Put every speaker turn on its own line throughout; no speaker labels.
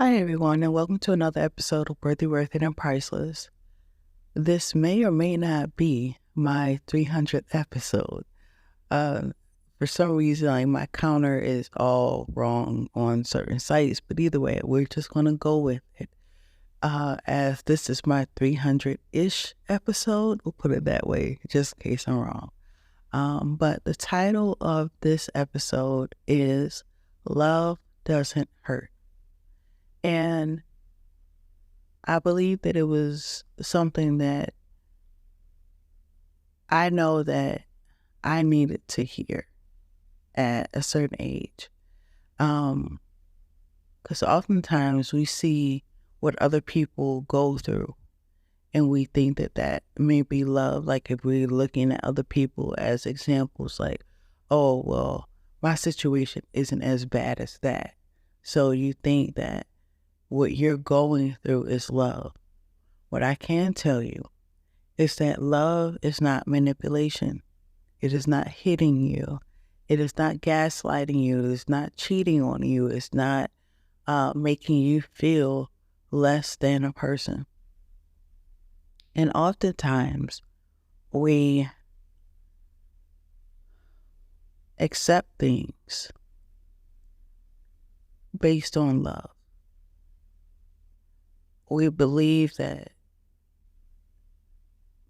Hi, everyone, and welcome to another episode of Worthyworthitpriceless. This may or may not be my 300th episode. Uh, for some reason, my counter is all wrong on certain sites, but either way, we're just going to go with it. As this is my 300-ish episode, we'll put it that way, just in case I'm wrong. But the title of this episode is Love Doesn't Hurt. And I believe that it was something that I know that I needed to hear at a certain age. Because oftentimes we see what other people go through and we think that that may be love. Like if we're looking at other people as examples, like, oh, well, my situation isn't as bad as that. So you think that what you're going through is love. What I can tell you is that love is not manipulation. It is not hitting you. It is not gaslighting you. It is not cheating on you. It's not making you feel less than a person. And oftentimes we accept things based on love. We believe that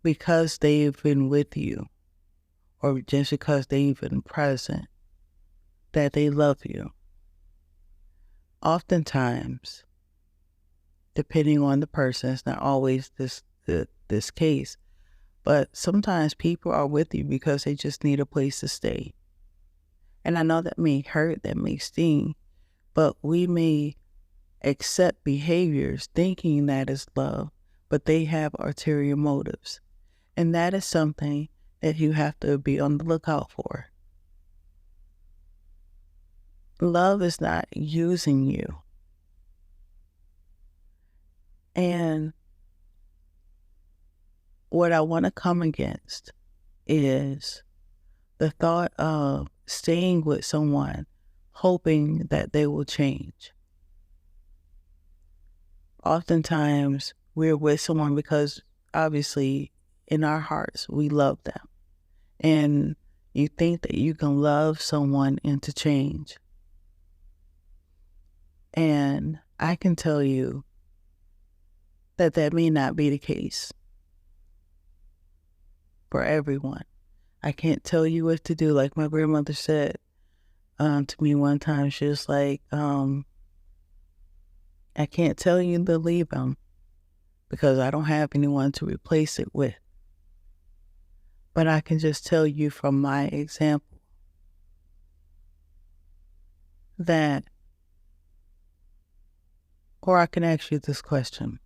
because they've been with you, or just because they've been present, that they love you. Oftentimes, depending on the person, it's not always this case, but sometimes people are with you because they just need a place to stay. And I know that may hurt, that may sting, but we may accept behaviors thinking that is love, but they have ulterior motives. And that is something that you have to be on the lookout for. Love is not using you. And what I want to come against is the thought of staying with someone hoping that they will change. Oftentimes, we're with someone because obviously in our hearts, we love them. And you think that you can love someone into change. And I can tell you that that may not be the case for everyone. I can't tell you what to do. Like my grandmother said to me one time, she was like, I can't tell you to leave them because I don't have anyone to replace it with. But I can just tell you from my example that, or I can ask you this question.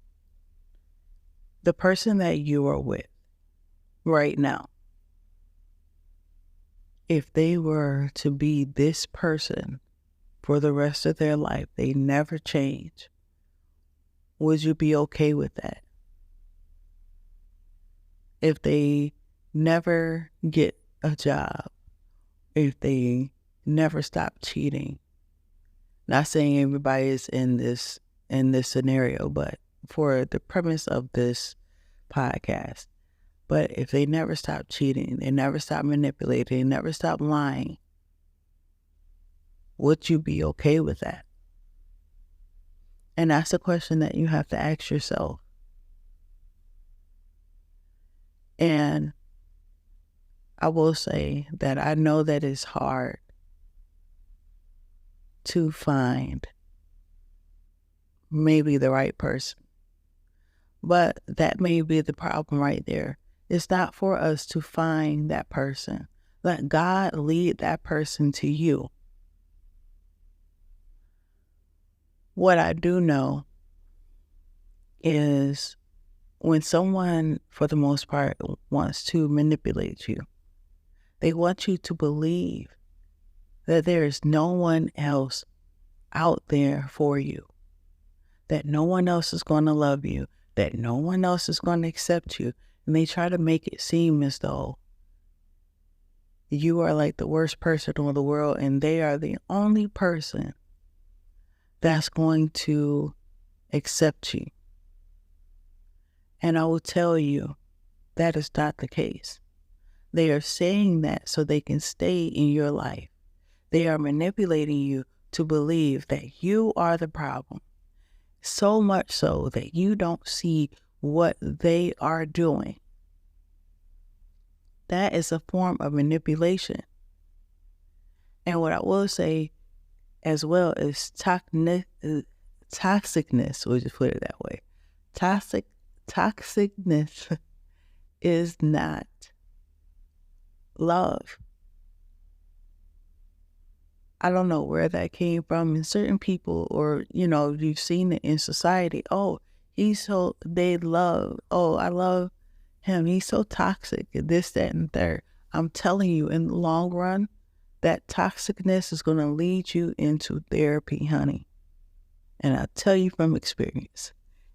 The person that you are with right now, if they were to be this person for the rest of their life, they never change, would you be okay with that? If they never get a job, if they never stop cheating, not saying everybody is in this scenario, but for the premise of this podcast, but if they never stop cheating, they never stop manipulating, they never stop lying, would you be okay with that? And that's a question that you have to ask yourself. And I will say that I know that it's hard to find maybe the right person. But that may be the problem right there. It's not for us to find that person. Let God lead that person to you. What I do know is when someone, for the most part, wants to manipulate you, they want you to believe that there is no one else out there for you, that no one else is going to love you, that no one else is going to accept you. And they try to make it seem as though you are like the worst person in the world and they are the only person that's going to accept you. And I will tell you, that is not the case. They are saying that so they can stay in your life. They are manipulating you to believe that you are the problem, so much so that you don't see what they are doing. That is a form of manipulation. And what I will say as well is toxicness, we'll just put it that way. Toxicness is not love. I don't know where that came from in certain people, or, you've seen it in society. Oh, they love, I love him. He's so toxic, this, that, and third. I'm telling you, in the long run, that toxicness is going to lead you into therapy, honey. And I'll tell you from experience,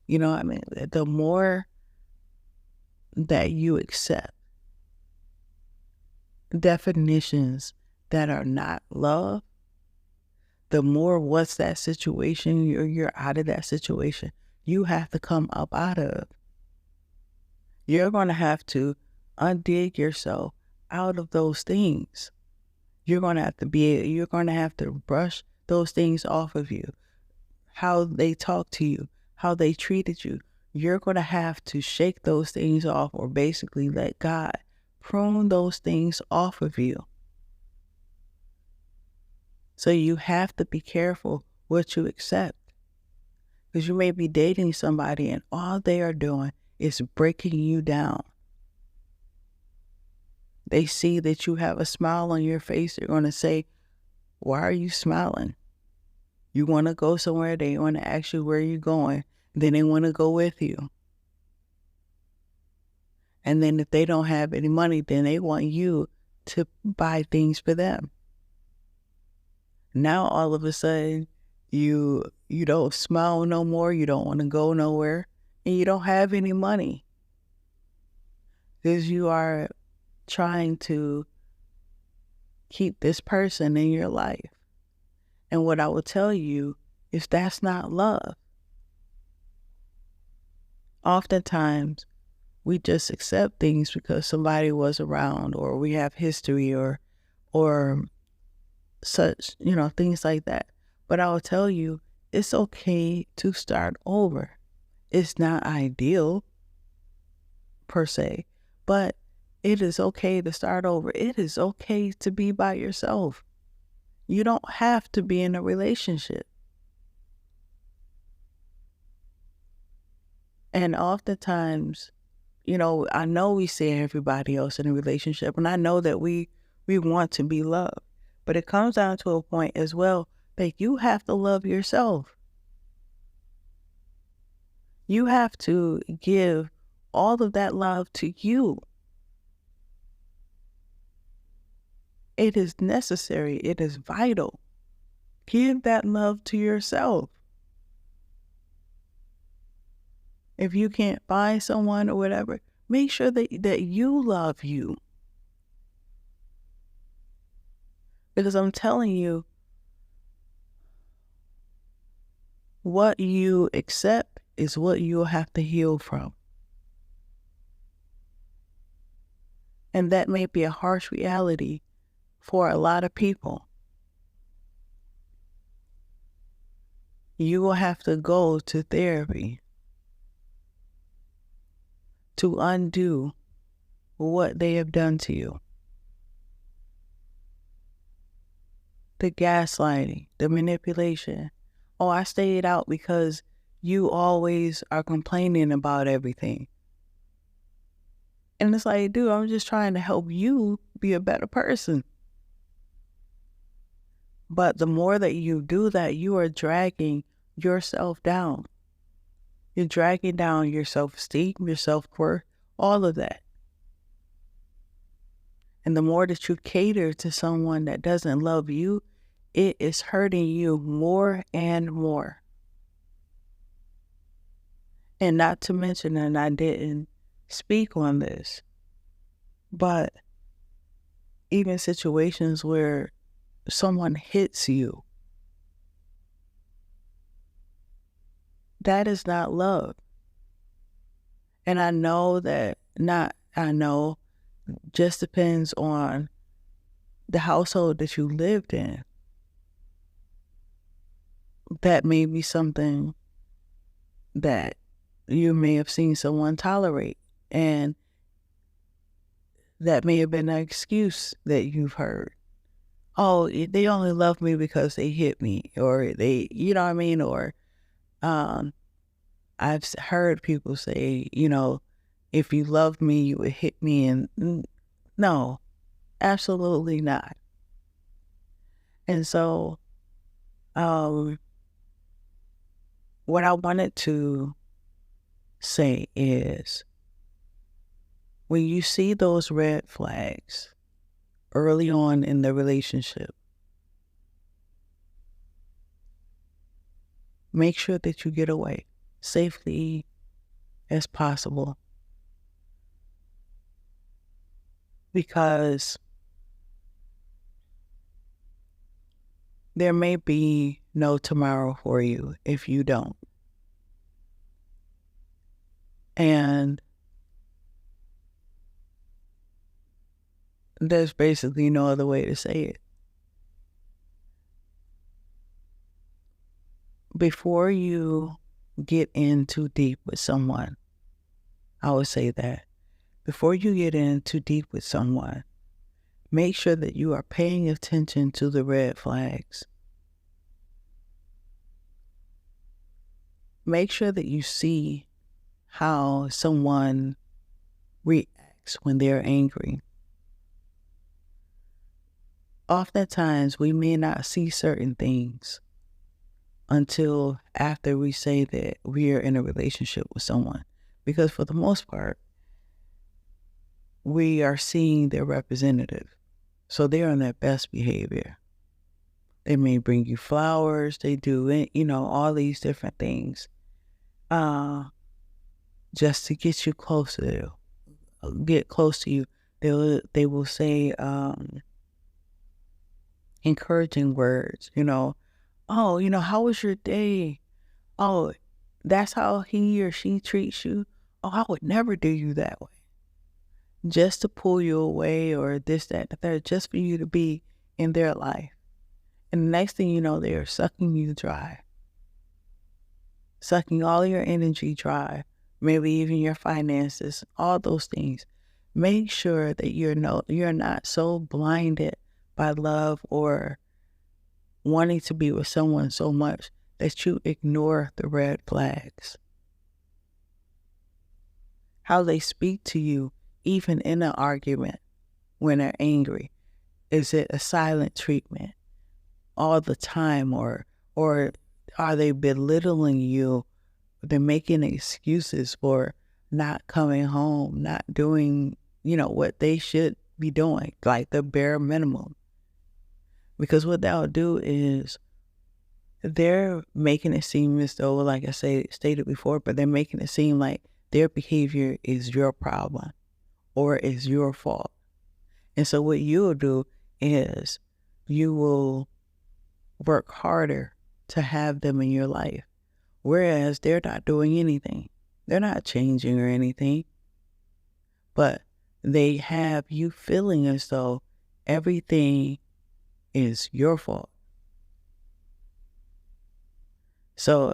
the more that you accept definitions that are not love, the more what's that situation, you're out of that situation, you have to come up out of. You're going to have to undig yourself out of those things. You're going to have to brush those things off of you. How they talk to you, how they treated you. You're going to have to shake those things off, or basically let God prune those things off of you. So you have to be careful what you accept. Because you may be dating somebody and all they are doing is breaking you down. They see that you have a smile on your face, they're going to say, why are you smiling? You want to go somewhere, they want to ask you where you're going, then they want to go with you. And then if they don't have any money, then they want you to buy things for them. Now all of a sudden, you don't smile no more, you don't want to go nowhere, and you don't have any money. Because you are trying to keep this person in your life. And what I will tell you is that's not love. Oftentimes, we just accept things because somebody was around, or we have history, or such, things like that. But I will tell you, it's okay to start over. It's not ideal, per se, but it is okay to start over. It is okay to be by yourself. You don't have to be in a relationship. And oftentimes, I know we see everybody else in a relationship, and I know that we want to be loved. But it comes down to a point as well that you have to love yourself. You have to give all of that love to you. It is necessary. It is vital. Give that love to yourself. If you can't find someone or whatever, make sure that you love you. Because I'm telling you, what you accept is what you'll have to heal from. And that may be a harsh reality for a lot of people. You will have to go to therapy to undo what they have done to you. The gaslighting, the manipulation. Oh, I stayed out because you always are complaining about everything. And it's like, dude, I'm just trying to help you be a better person. But the more that you do that, you are dragging yourself down. You're dragging down your self-esteem, your self-worth, all of that. And the more that you cater to someone that doesn't love you, it is hurting you more and more. And not to mention, and I didn't speak on this, but even situations where someone hits you, That is not love. And I know that just depends on the household that you lived in. That may be something that you may have seen someone tolerate, and that may have been an excuse that you've heard. Oh, they only love me because they hit me, or they, you know what I mean? Or I've heard people say, if you loved me, you would hit me. And no, absolutely not. And so, what I wanted to say is, when you see those red flags early on in the relationship, make sure that you get away safely as possible, because there may be no tomorrow for you if you don't. And there's basically no other way to say it. Before you get in too deep with someone, I would say that. Before you get in too deep with someone, make sure that you are paying attention to the red flags. Make sure that you see how someone reacts when they're angry. Oftentimes, we may not see certain things until after we say that we are in a relationship with someone. Because for the most part, we are seeing their representative. So they're on their best behavior. They may bring you flowers. They do, all these different things just to get you closer, get close to you. They will say encouraging words, oh, how was your day? Oh, that's how he or she treats you? Oh, I would never do you that way. Just to pull you away, or this, that, the third, just for you to be in their life. And the next thing you know, they are sucking you dry. Sucking all your energy dry, maybe even your finances, all those things. Make sure that you're not so blinded by love or wanting to be with someone so much that you ignore the red flags. How they speak to you, even in an argument when they're angry. Is it a silent treatment all the time, or are they belittling you? They're making excuses for not coming home, not doing, what they should be doing, like the bare minimum. Because what they'll do is they're making it seem as though, like I stated before, but they're making it seem like their behavior is your problem or is your fault. And so what you'll do is you will work harder to have them in your life, whereas they're not doing anything. They're not changing or anything, but they have you feeling as though everything is your fault. So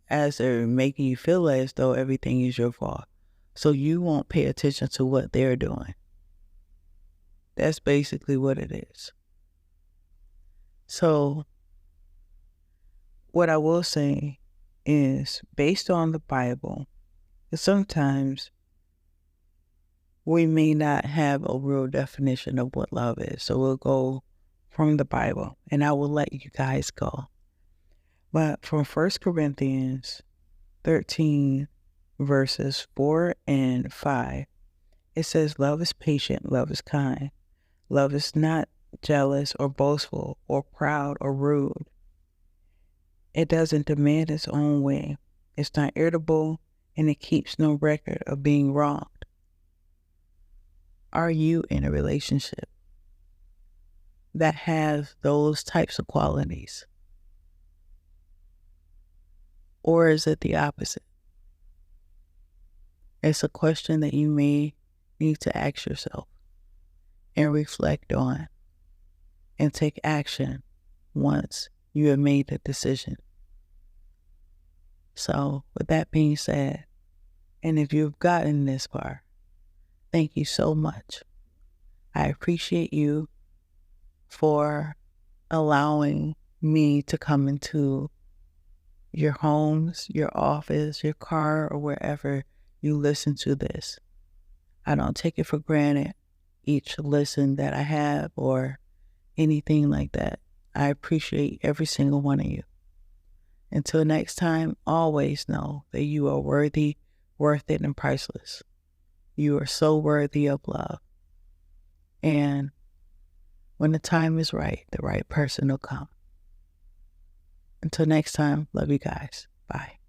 as they're making you feel as though everything is your fault, so you won't pay attention to what they're doing. That's basically what it is. So what I will say is, based on the Bible, sometimes we may not have a real definition of what love is. So we'll go from the Bible, and I will let you guys go. But from 1 Corinthians 13, verses 4 and 5, it says, love is patient, love is kind. Love is not jealous or boastful or proud or rude. It doesn't demand its own way. It's not irritable, and it keeps no record of being wronged. Are you in a relationship that has those types of qualities? Or is it the opposite? It's a question that you may need to ask yourself and reflect on and take action once you have made the decision. So with that being said, and if you've gotten this far, thank you so much. I appreciate you for allowing me to come into your homes, your office, your car, or wherever you listen to this. I don't take it for granted, each listen that I have or anything like that. I appreciate every single one of you. Until next time, always know that you are worthy, worth it, and priceless. You are so worthy of love. And when the time is right, the right person will come. Until next time, love you guys. Bye.